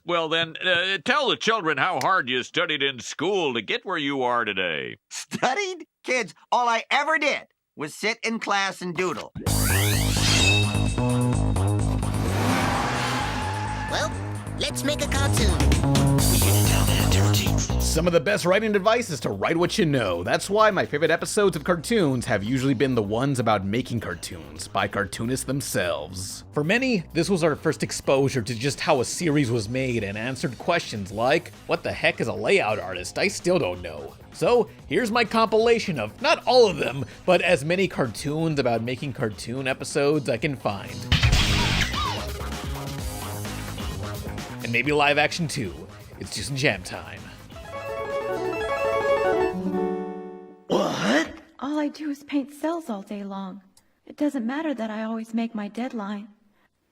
Well then, tell the children how hard you studied in school to get where you are today. Studied? Kids, all I ever did was sit in class and doodle. Well, let's make a cartoon. Some of the best writing advice is to write what you know. That's why my favorite episodes of cartoons have usually been the ones about making cartoons by cartoonists themselves. For many, this was our first exposure to just how a series was made and answered questions like, what the heck is a layout artist? I still don't know. So here's my compilation of, not all of them, but as many cartoons about making cartoon episodes I can find. And maybe live action too. It's just jam time. What? All I do is paint cells all day long. It doesn't matter that I always make my deadline.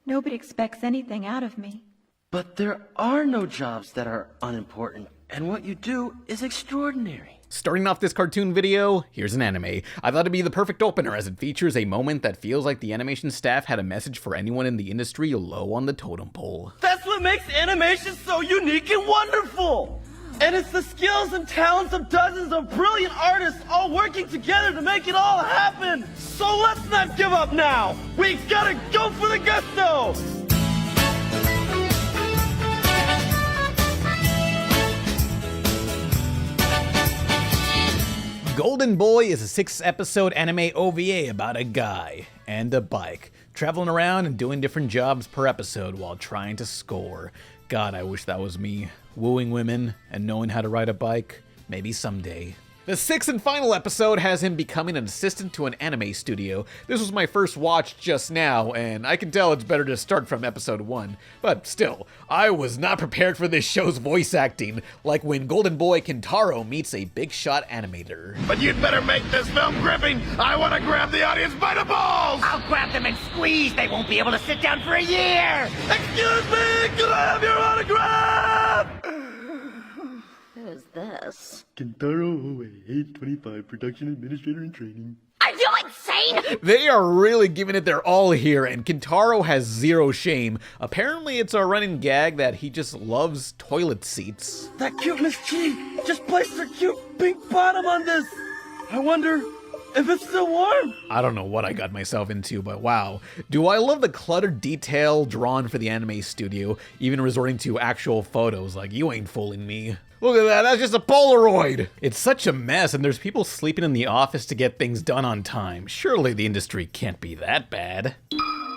Nobody expects anything out of me. But there are no jobs that are unimportant, and what you do is extraordinary. Starting off this cartoon video, here's an anime. I thought it'd be the perfect opener as it features a moment that feels like the animation staff had a message for anyone in the industry low on the totem pole. That's what makes animation so unique and wonderful! And it's the skills and talents of dozens of brilliant artists all working together to make it all happen! So let's not give up now! We gotta go for the gusto! GoldenBoy is a 6-episode anime OVA about a guy and a bike, traveling around and doing different jobs per episode while trying to score. God, I wish that was me. Wooing women and knowing how to ride a bike. Maybe someday. The 6th and final episode has him becoming an assistant to an anime studio. This was my first watch just now, and I can tell it's better to start from episode 1. But still, I was not prepared for this show's voice acting, like when GoldenBoy Kentaro meets a big shot animator. But you'd better make this film gripping! I want to grab the audience by the balls! I'll grab them and squeeze. They won't be able to sit down for a year. Excuse me! Could I have your autograph? Who's this? Kentaro, age 25, production administrator in training. Are you insane? They are really giving it their all here, and Kentaro has zero shame. Apparently it's a running gag that he just loves toilet seats. That cute Miss G just placed her cute pink bottom on this. I wonder if it's still warm. I don't know what I got myself into, but wow. Do I love the cluttered detail drawn for the anime studio, even resorting to actual photos like you ain't fooling me. Look at that, that's just a Polaroid! It's such a mess, and there's people sleeping in the office to get things done on time. Surely the industry can't be that bad.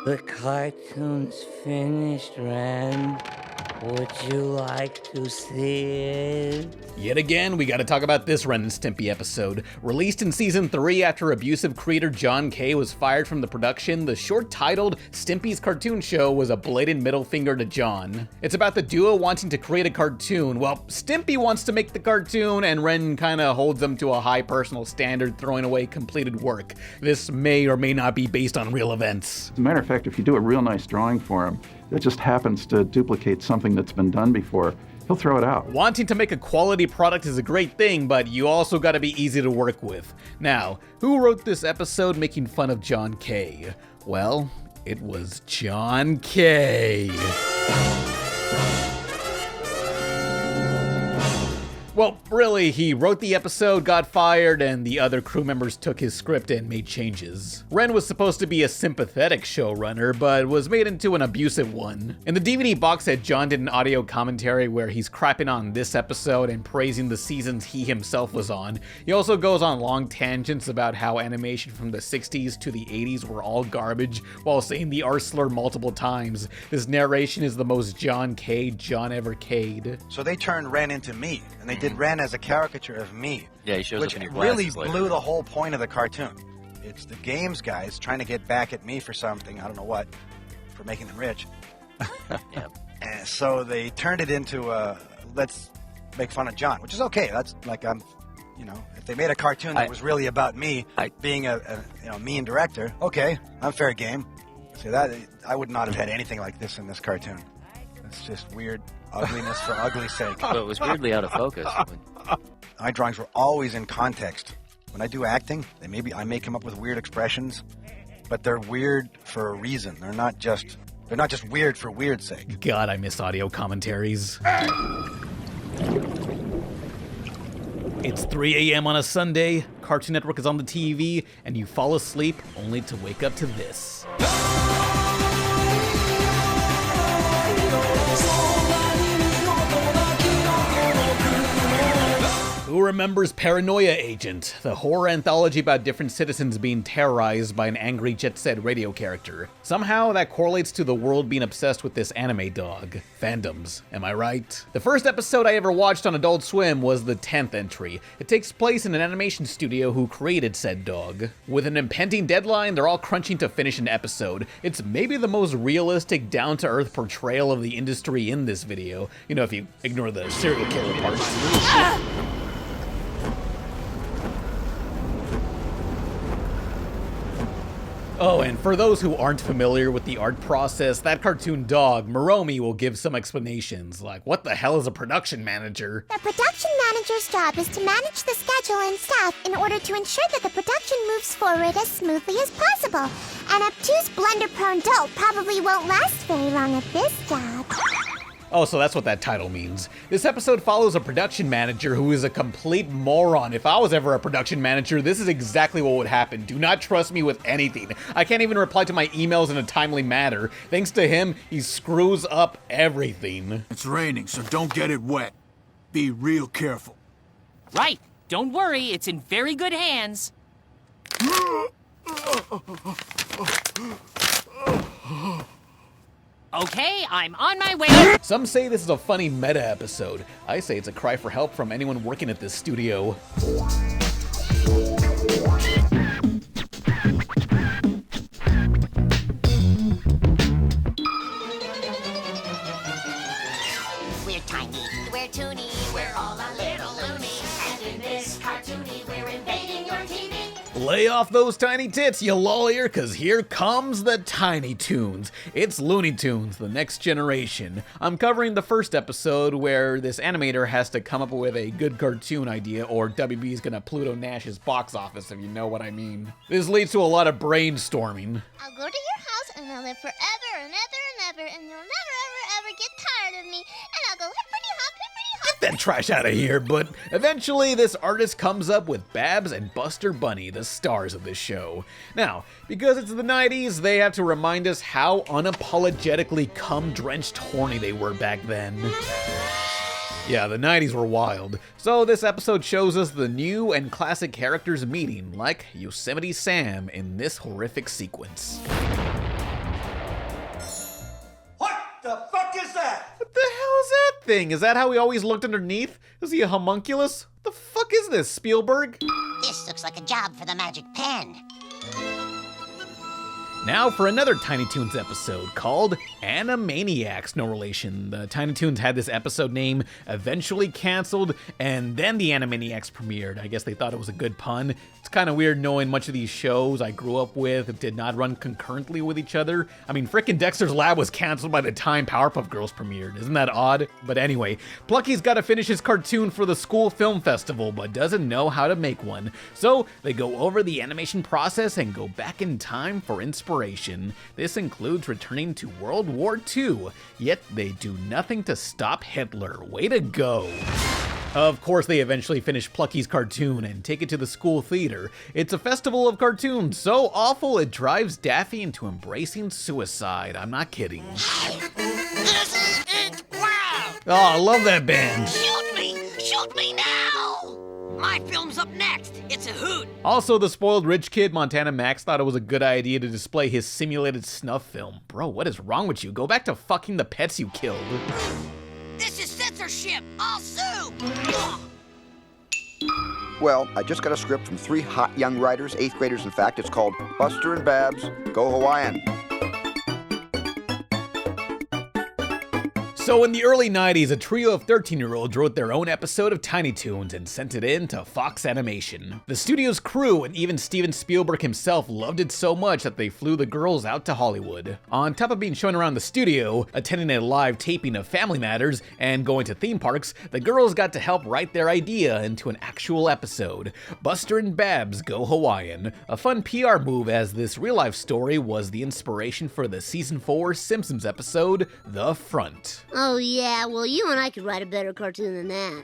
The cartoon's finished, Ren. Would you like to see it? Yet again, we gotta talk about this Ren and Stimpy episode. Released in season 3 after abusive creator John K. was fired from the production, the short titled Stimpy's Cartoon Show was a blatant middle finger to John. It's about the duo wanting to create a cartoon. Well, Stimpy wants to make the cartoon, and Ren kinda holds them to a high personal standard, throwing away completed work. This may or may not be based on real events. As a matter of fact, if you do a real nice drawing for him that just happens to duplicate something that's been done before, he'll throw it out. Wanting to make a quality product is a great thing, but you also gotta be easy to work with. Now, who wrote this episode making fun of John K? Well, it was John K. Well, really, he wrote the episode, got fired, and the other crew members took his script and made changes. Ren was supposed to be a sympathetic showrunner, but was made into an abusive one. In the DVD box set, John did an audio commentary where he's crapping on this episode and praising the seasons he himself was on. He also goes on long tangents about how animation from the 60s to the 80s were all garbage, while saying the R slur multiple times. This narration is the most John K. John ever K'd. So they turned Ren into me, and they did Ren as a caricature of me. Yeah, he shows which up in your really glasses blew later. the whole point of the cartoon. It's the games guys trying to get back at me for something, I don't know what, for making them rich. Yeah. And so they turned it into let's make fun of John, which is okay. That's like if they made a cartoon that was really about me being a mean director, okay, I'm fair game. See that I would not have had anything like this in this cartoon. It's just weird ugliness for ugly's sake. So it was weirdly out of focus. My drawings were always in context. When I do acting, I may come up with weird expressions, but they're weird for a reason. They're not just They're not just weird for weird's sake. God, I miss audio commentaries. It's 3 a.m. on a Sunday, Cartoon Network is on the TV, and you fall asleep only to wake up to this. Who remembers Paranoia Agent, the horror anthology about different citizens being terrorized by an angry jet-set radio character? Somehow that correlates to the world being obsessed with this anime dog. Fandoms, am I right? The first episode I ever watched on Adult Swim was the 10th entry. It takes place in an animation studio who created said dog. With an impending deadline, they're all crunching to finish an episode. It's maybe the most realistic, down-to-earth portrayal of the industry in this video. You know, if you ignore the serial killer parts. Oh, and for those who aren't familiar with the art process, that cartoon dog, Moromi, will give some explanations, like what the hell is a production manager? The production manager's job is to manage the schedule and staff in order to ensure that the production moves forward as smoothly as possible. An obtuse, blunder-prone dolt probably won't last very long at this job. Oh, so that's what that title means. This episode follows a production manager who is a complete moron. If I was ever a production manager, this is exactly what would happen. Do not trust me with anything. I can't even reply to my emails in a timely manner. Thanks to him, he screws up everything. It's raining, so don't get it wet. Be real careful. Right. Don't worry, it's in very good hands. Okay, I'm on my way. Some say this is a funny meta episode. I say it's a cry for help from anyone working at this studio. We're tiny, we're toony, we're all a little loony. And in this cartoony, we're invading your TV. Lay off those tiny tits, you lawyer, cause here comes the Tiny Toons. It's Looney Tunes, the next generation. I'm covering the first episode where this animator has to come up with a good cartoon idea or WB is gonna Pluto Nash his box office, if you know what I mean. This leads to a lot of brainstorming. I'll go to your house and I'll live forever and ever and ever, and you'll never ever get tired of me, and I'll go hippity hop, hippity hop. Get that trash out of here, but eventually this artist comes up with Babs and Buster Bunny, the stars of this show. Now, because it's the 90s, they have to remind us how unapologetically cum-drenched horny they were back then. Yeah, the 90s were wild. So this episode shows us the new and classic characters meeting, like Yosemite Sam in this horrific sequence. What the fuck is that? What the hell is that thing? Is that how he always looked underneath? Is he a homunculus? What the fuck is this, Spielberg? This looks like a job for the magic pen. Now for another Tiny Toons episode called Animaniacs, no relation. The Tiny Toons had this episode name eventually canceled, and then the Animaniacs premiered. I guess they thought it was a good pun. It's kind of weird knowing much of these shows I grew up with did not run concurrently with each other. I mean, frickin' Dexter's Lab was canceled by the time Powerpuff Girls premiered. Isn't that odd? But anyway, Plucky's got to finish his cartoon for the school film festival, but doesn't know how to make one. So they go over the animation process and go back in time for inspiration. This includes returning to World War II, yet they do nothing to stop Hitler. Way to go. Of course, they eventually finish Plucky's cartoon and take it to the school theater. It's a festival of cartoons so awful it drives Daffy into embracing suicide. I'm not kidding. This is it! Wow! Oh, I love that band. Shoot me! Shoot me now! My film's up next. It's a hoot. Also, the spoiled rich kid, Montana Max, thought it was a good idea to display his simulated snuff film. Bro, what is wrong with you? Go back to fucking the pets you killed. This is censorship. I'll sue. Well, I just got a script from 3 hot young writers, 8th graders in fact. It's called Buster and Babs Go Hawaiian. So in the early 90s, a trio of 13-year-olds wrote their own episode of Tiny Toons and sent it in to Fox Animation. The studio's crew and even Steven Spielberg himself loved it so much that they flew the girls out to Hollywood. On top of being shown around the studio, attending a live taping of Family Matters, and going to theme parks, the girls got to help write their idea into an actual episode, Buster and Babs Go Hawaiian, a fun PR move as this real-life story was the inspiration for the Season 4 Simpsons episode, The Front. Oh yeah, well you and I could write a better cartoon than that.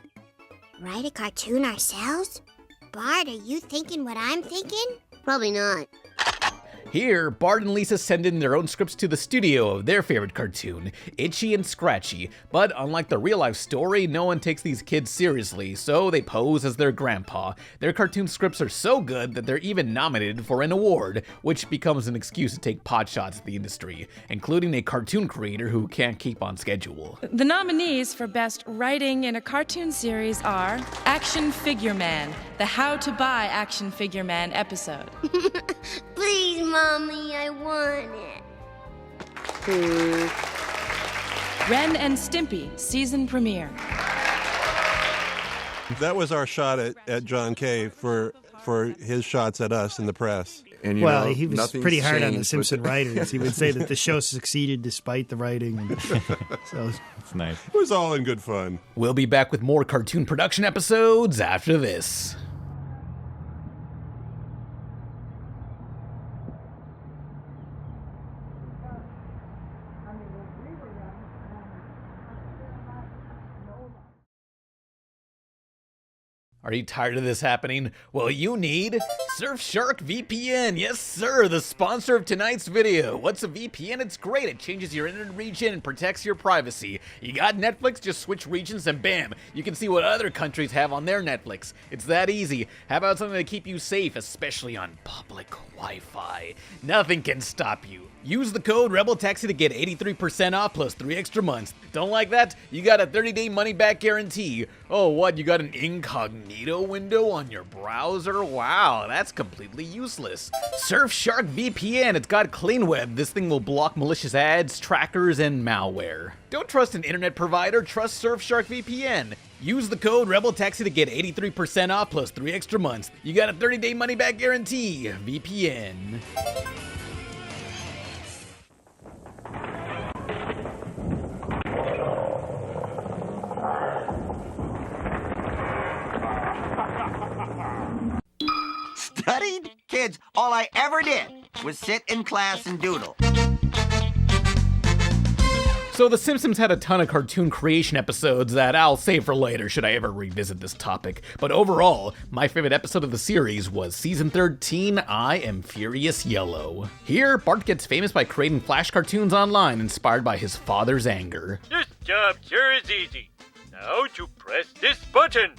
Write a cartoon ourselves? Bart, are you thinking what I'm thinking? Probably not. Here, Bart and Lisa send in their own scripts to the studio of their favorite cartoon, Itchy and Scratchy, but unlike the real-life story, no one takes these kids seriously, so they pose as their grandpa. Their cartoon scripts are so good that they're even nominated for an award, which becomes an excuse to take potshots at the industry, including a cartoon creator who can't keep on schedule. The nominees for Best Writing in a Cartoon Series are Action Figure Man, the How to Buy Action Figure Man episode. Please, Mommy, I want it. Ren and Stimpy, season premiere. That was our shot at John Kay for his shots at us in the press. And well, he was pretty hard on the Simpson writers. He would say that the show succeeded despite the writing. And so That's nice. It was all in good fun. We'll be back with more cartoon production episodes after this. Are you tired of this happening? Well, you need Surfshark VPN. Yes, sir, the sponsor of tonight's video. What's a VPN? It's great. It changes your internet region and protects your privacy. You got Netflix, just switch regions and bam, you can see what other countries have on their Netflix. It's that easy. How about something to keep you safe, especially on public Wi-Fi? Nothing can stop you. Use the code RebelTaxi to get 83% off plus 3 extra months. Don't like that? You got a 30-day money-back guarantee. Oh, what? You got an incognito window on your browser? Wow, that's completely useless. Surfshark VPN. It's got clean web. This thing will block malicious ads, trackers, and malware. Don't trust an internet provider. Trust Surfshark VPN. Use the code RebelTaxi to get 83% off plus 3 extra months. You got a 30-day money-back guarantee. VPN. Studied? Kids, all I ever did was sit in class and doodle. So The Simpsons had a ton of cartoon creation episodes that I'll save for later should I ever revisit this topic. But overall, my favorite episode of the series was Season 13, I Am Furious Yellow. Here, Bart gets famous by creating flash cartoons online inspired by his father's anger. This job sure is easy. Now to press this button.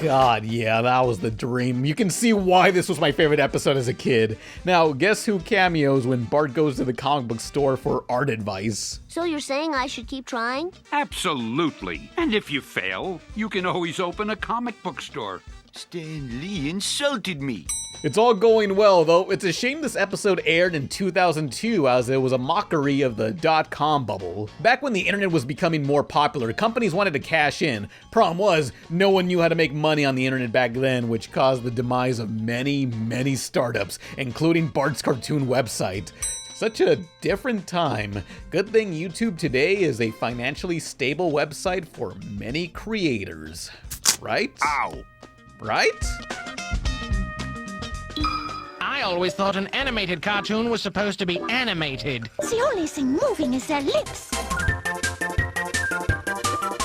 God, yeah, that was the dream. You can see why this was my favorite episode as a kid. Now, guess who cameos when Bart goes to the comic book store for art advice? So you're saying I should keep trying? Absolutely. And if you fail, you can always open a comic book store. Stan Lee insulted me. It's all going well, though. It's a shame this episode aired in 2002 as it was a mockery of the .com bubble. Back when the internet was becoming more popular, companies wanted to cash in. Problem was, no one knew how to make money on the internet back then, which caused the demise of many, many startups, including Bart's cartoon website. Such a different time. Good thing YouTube today is a financially stable website for many creators. Right? Ow! Right? I always thought an animated cartoon was supposed to be animated. The only thing moving is their lips.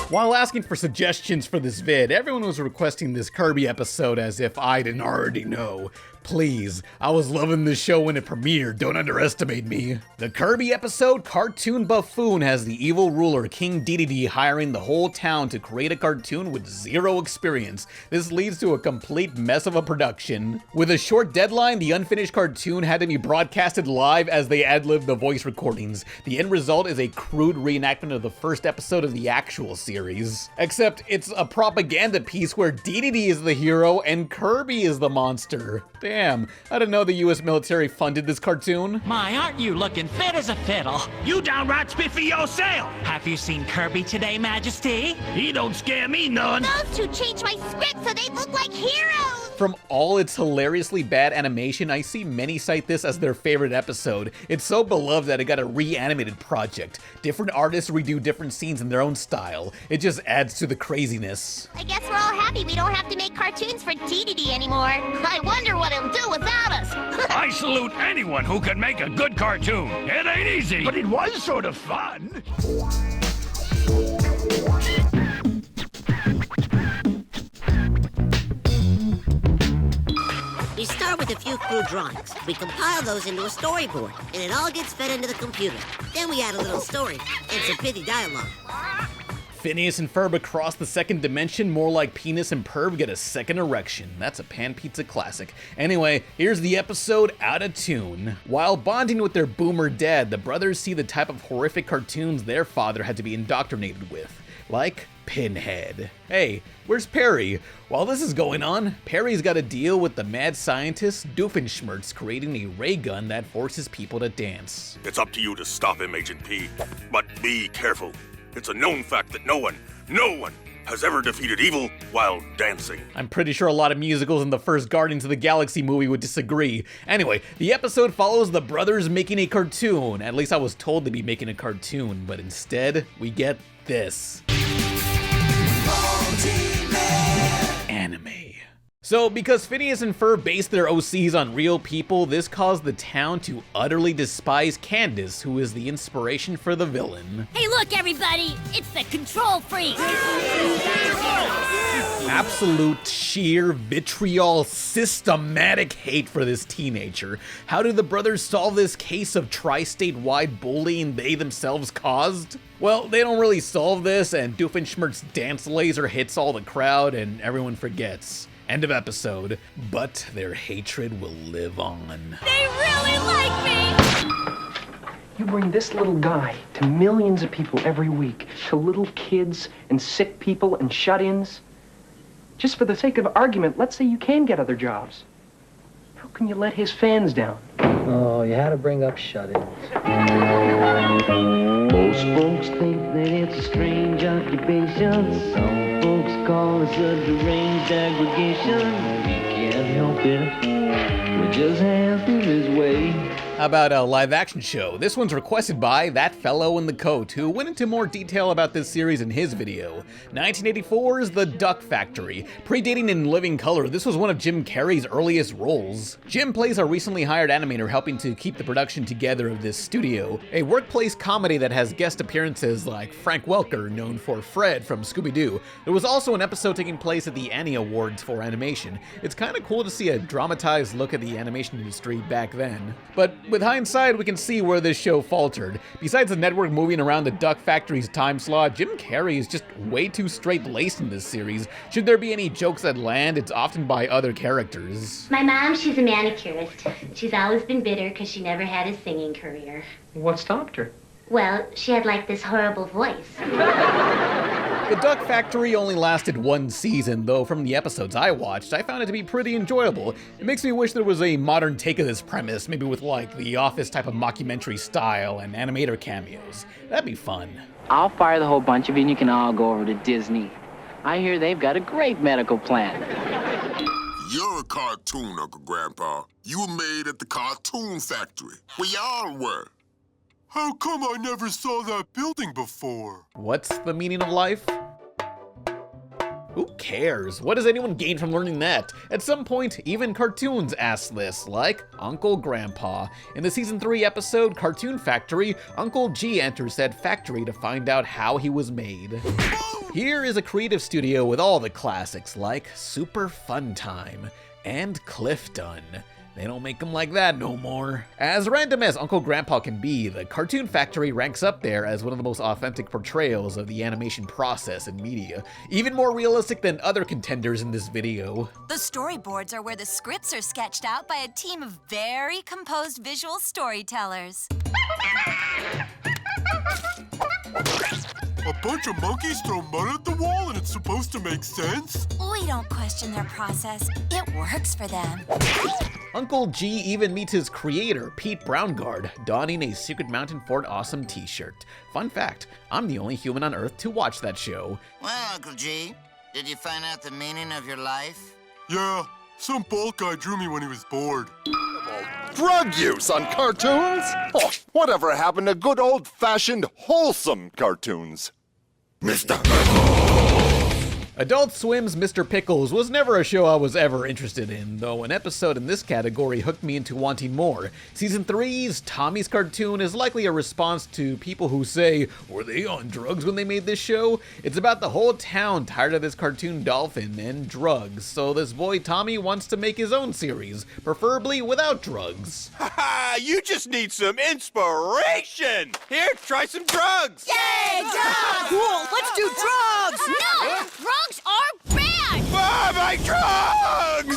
While asking for suggestions for this vid, everyone was requesting this Kirby episode as if I didn't already know. Please, I was loving this show when it premiered, don't underestimate me. The Kirby episode, Cartoon Buffoon, has the evil ruler King Dedede hiring the whole town to create a cartoon with zero experience. This leads to a complete mess of a production. With a short deadline, the unfinished cartoon had to be broadcasted live as they ad-libbed the voice recordings. The end result is a crude reenactment of the first episode of the actual series. Except it's a propaganda piece where Dedede is the hero and Kirby is the monster. Damn, I didn't know the US military funded this cartoon. My, aren't you looking fit as a fiddle? You downright spiffy yourself. Have you seen Kirby today, Majesty? He don't scare me none. Those two changed my script so they look like heroes! From all its hilariously bad animation, I see many cite this as their favorite episode. It's so beloved that it got a reanimated project. Different artists redo different scenes in their own style. It just adds to the craziness. I guess we're all happy we don't have to make cartoons for DDD anymore. I wonder what he'll do without us. I salute anyone who can make a good cartoon. It ain't easy, but it was sort of fun. We start with a few crude drawings. We compile those into a storyboard, and it all gets fed into the computer. Then we add a little story and some pithy dialogue. Phineas and Ferb across the second dimension, more like Penis and Perv get a second erection. That's a Pan Pizza classic. Anyway, here's the episode Out of Tune. While bonding with their boomer dad, the brothers see the type of horrific cartoons their father had to be indoctrinated with, like Pinhead. Hey, where's Perry? While this is going on, Perry's got to deal with the mad scientist Doofenshmirtz creating a ray gun that forces people to dance. It's up to you to stop him, Agent P. But be careful. It's a known fact that no one has ever defeated evil while dancing. I'm pretty sure a lot of musicals in the first Guardians of the Galaxy movie would disagree. Anyway, the episode follows the brothers making a cartoon. At least I was told they'd be making a cartoon, but instead, we get this. Anime. So, because Phineas and Ferb based their OCs on real people, this caused the town to utterly despise Candace, who is the inspiration for the villain. Hey, look, everybody! It's the Control Freak! Absolute sheer vitriol, systematic hate for this teenager. How do the brothers solve this case of tri-state-wide bullying they themselves caused? Well, they don't really solve this, and Doofenshmirtz's dance laser hits all the crowd, and everyone forgets. End of episode. But their hatred will live on. They really like me! You bring this little guy to millions of people every week, to little kids and sick people and shut-ins. Just for the sake of argument, let's say you can get other jobs. How can you let his fans down? Oh, you had to bring up shut-ins. Most folks think that it's a strange occupation. Some folks call us a deranged aggregation. We can't help it. We just have to this way. How about a live-action show? This one's requested by That Fellow in the Coat, who went into more detail about this series in his video. 1984's The Duck Factory. Predating In Living Color, this was one of Jim Carrey's earliest roles. Jim plays a recently hired animator helping to keep the production together of this studio, a workplace comedy that has guest appearances like Frank Welker, known for Fred from Scooby-Doo. There was also an episode taking place at the Annie Awards for animation. It's kind of cool to see a dramatized look at the animation industry back then. But with hindsight, we can see where this show faltered. Besides the network moving around the Duck Factory's time slot, Jim Carrey is just way too straight-laced in this series. Should there be any jokes that land, it's often by other characters. My mom, she's a manicurist. She's always been bitter because she never had a singing career. What stopped her? Well, she had like this horrible voice. The Duck Factory only lasted one season, though from the episodes I watched, I found it to be pretty enjoyable. It makes me wish there was a modern take of this premise, maybe with like The Office type of mockumentary style and animator cameos. That'd be fun. I'll fire the whole bunch of you and you can all go over to Disney. I hear they've got a great medical plan. You're a cartoon, Uncle Grandpa. You were made at the Cartoon Factory, where y'all were. How come I never saw that building before? What's the meaning of life? Who cares? What does anyone gain from learning that? At some point, even cartoons ask this, like Uncle Grandpa. In the season 3 episode, Cartoon Factory, Uncle G enters said factory to find out how he was made. Here is a creative studio with all the classics like Super Fun Time and Cliff Dun. They don't make them like that no more. As random as Uncle Grandpa can be, the Cartoon Factory ranks up there as one of the most authentic portrayals of the animation process in media, even more realistic than other contenders in this video. The storyboards are where the scripts are sketched out by a team of very composed visual storytellers. A bunch of monkeys throw mud at the wall and it's supposed to make sense? We don't question their process. It works for them. Uncle G even meets his creator, Pete Brownguard, donning a Secret Mountain Fort Awesome t-shirt. Fun fact, I'm the only human on Earth to watch that show. Well, Uncle G, did you find out the meaning of your life? Yeah, some bald guy drew me when he was bored. Drug use on cartoons? Oh, whatever happened to good old-fashioned, wholesome cartoons? Mr. Adult Swim's Mr. Pickles was never a show I was ever interested in, though an episode in this category hooked me into wanting more. Season 3's Tommy's cartoon is likely a response to people who say, were they on drugs when they made this show? It's about the whole town tired of this cartoon dolphin and drugs, so this boy Tommy wants to make his own series, preferably without drugs. Haha, you just need some inspiration! Here, try some drugs! Yay, drugs! Cool, let's do drugs! No! Drugs are bad! Ah, my drugs!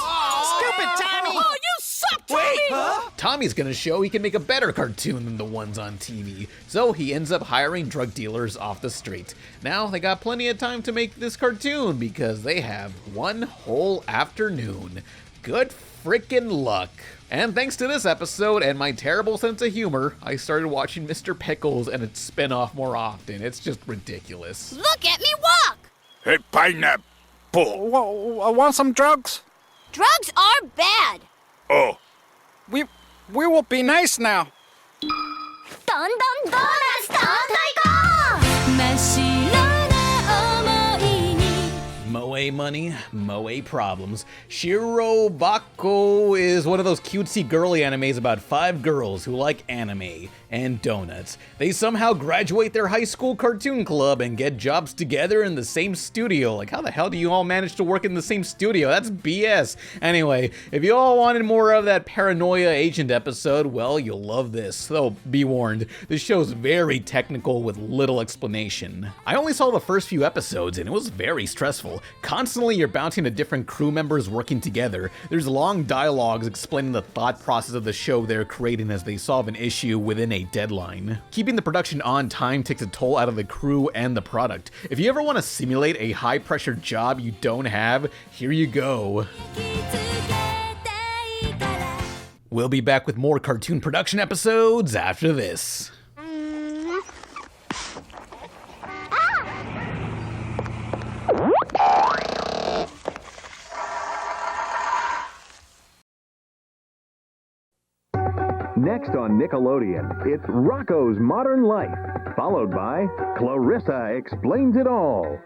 Stupid Tommy! Oh, you suck, Tommy! Wait, huh? Tommy's gonna show he can make a better cartoon than the ones on TV, so he ends up hiring drug dealers off the street. Now they got plenty of time to make this cartoon because they have one whole afternoon. Good frickin' luck. And thanks to this episode and my terrible sense of humor, I started watching Mr. Pickles and its spin-off more often. It's just ridiculous. Look at me walk! Hey, pineapple! Want some drugs? Drugs are bad! Oh. We will be nice now. Dun dun donuts, Moe money, Moe problems. Shiro Bako is one of those cutesy girly animes about 5 girls who like anime and donuts. They somehow graduate their high school cartoon club and get jobs together in the same studio. Like, how the hell do you all manage to work in the same studio? That's BS. Anyway, if you all wanted more of that Paranoia Agent episode, well, you'll love this. Though, be warned, this show's very technical with little explanation. I only saw the first few episodes and it was very stressful. Constantly you're bouncing to different crew members working together. There's long dialogues explaining the thought process of the show they're creating as they solve an issue within a deadline. Keeping the production on time takes a toll out of the crew and the product. If you ever want to simulate a high-pressure job you don't have, here you go. We'll be back with more cartoon production episodes after this. Next on Nickelodeon, it's Rocko's Modern Life, followed by Clarissa Explains It All.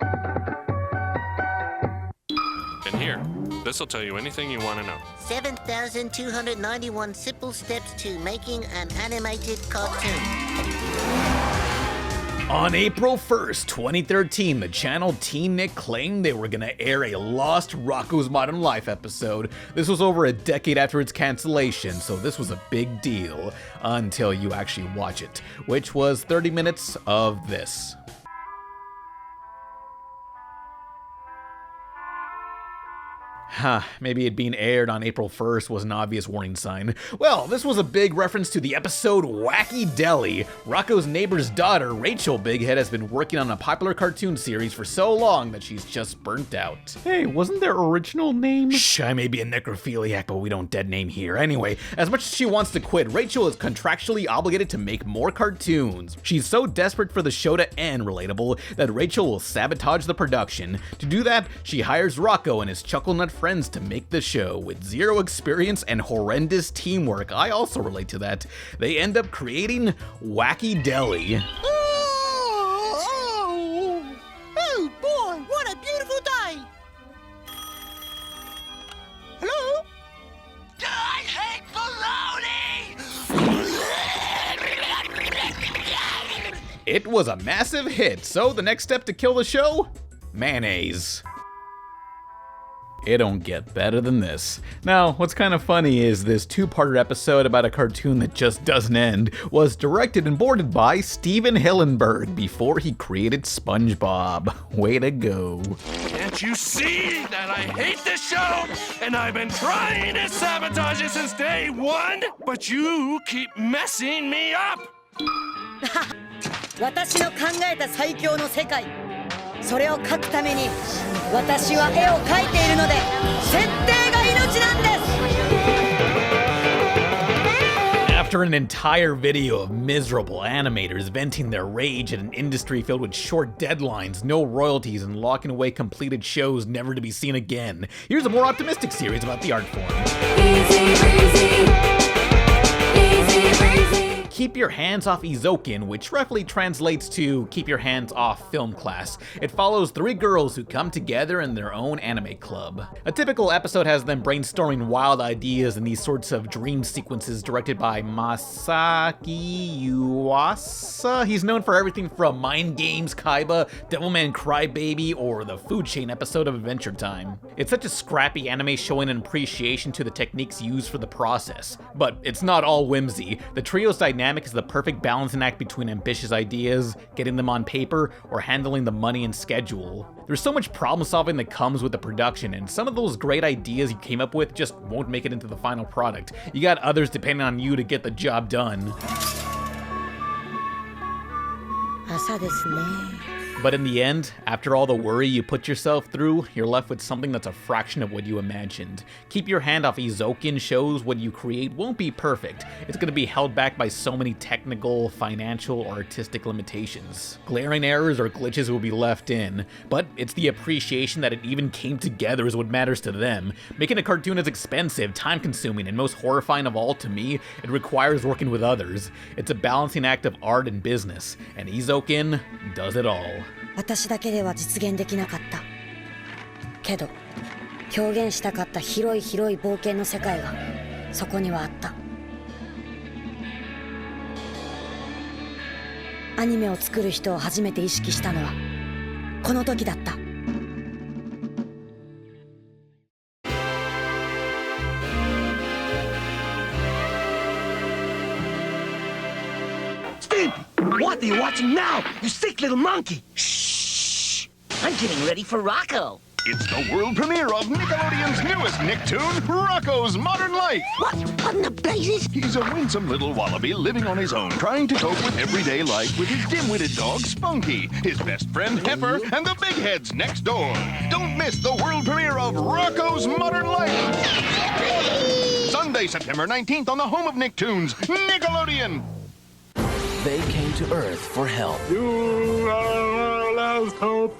And here, this'll tell you anything you want to know. 7,291 simple steps to making an animated cartoon. On April 1st, 2013, the channel Teen Nick claimed they were gonna air a lost Rocko's Modern Life episode. This was over a decade after its cancellation, so this was a big deal until you actually watch it, which was 30 minutes of this. Maybe it being aired on April 1st was an obvious warning sign. Well, this was a big reference to the episode Wacky Deli. Rocko's neighbor's daughter, Rachel Bighead, has been working on a popular cartoon series for so long that she's just burnt out. Hey, wasn't their original name? Shh, I may be a necrophiliac, but we don't dead name here. Anyway, as much as she wants to quit, Rachel is contractually obligated to make more cartoons. She's so desperate for the show to end, relatable, that Rachel will sabotage the production. To do that, she hires Rocko and his chuckle nut friends to make the show. With zero experience and horrendous teamwork, I also relate to that, they end up creating Wacky Deli. Oh boy, what a beautiful day! Hello? I hate bologna! It was a massive hit, so the next step to kill the show? Mayonnaise. It don't get better than this. Now, what's kind of funny is this 2-parter episode about a cartoon that just doesn't end was directed and boarded by Steven Hillenburg before he created SpongeBob. Way to go. Can't you see that I hate this show? And I've been trying to sabotage it since day one, but you keep messing me up. 私の考えた最強の世界、それを描くために私は絵を描いているので設定が命なんです。After an entire video of miserable animators venting their rage at an industry filled with short deadlines, no royalties, and locking away completed shows never to be seen again, here's a more optimistic series about the art form. Easy breezy. Easy breezy. Keep Your Hands Off Eizouken, which roughly translates to Keep Your Hands Off Film Class. It follows 3 girls who come together in their own anime club. A typical episode has them brainstorming wild ideas in these sorts of dream sequences directed by Masaki Yuasa. He's known for everything from Mind Games, Kaiba, Devilman Crybaby, or the Food Chain episode of Adventure Time. It's such a scrappy anime showing an appreciation to the techniques used for the process. But it's not all whimsy. The trio's dynamic is the perfect balancing act between ambitious ideas, getting them on paper, or handling the money and schedule. There's so much problem solving that comes with the production, and some of those great ideas you came up with just won't make it into the final product. You got others depending on you to get the job done. But in the end, after all the worry you put yourself through, you're left with something that's a fraction of what you imagined. Keep Your Hand Off Eizouken shows what you create won't be perfect. It's going to be held back by so many technical, financial, or artistic limitations. Glaring errors or glitches will be left in, but it's the appreciation that it even came together is what matters to them. Making a cartoon is expensive, time-consuming, and most horrifying of all to me, it requires working with others. It's a balancing act of art and business, and Eizouken does it all. 私だけでは実現できなかった。けど、表現したかった広い広い冒険の世界がそこにはあった。アニメを作る人を初めて意識したのはこの時だった。What are you watching now, you sick little monkey? Shh! I'm getting ready for Rocko. It's the world premiere of Nickelodeon's newest Nicktoon, Rocko's Modern Life. What in the blazes? He's a winsome little wallaby living on his own, trying to cope with everyday life with his dim-witted dog, Spunky, his best friend, Heifer, and the big heads next door. Don't miss the world premiere of Rocko's Modern Life. Sunday, September 19th on the home of Nicktoons, Nickelodeon. They came to Earth for help. You are our last hope.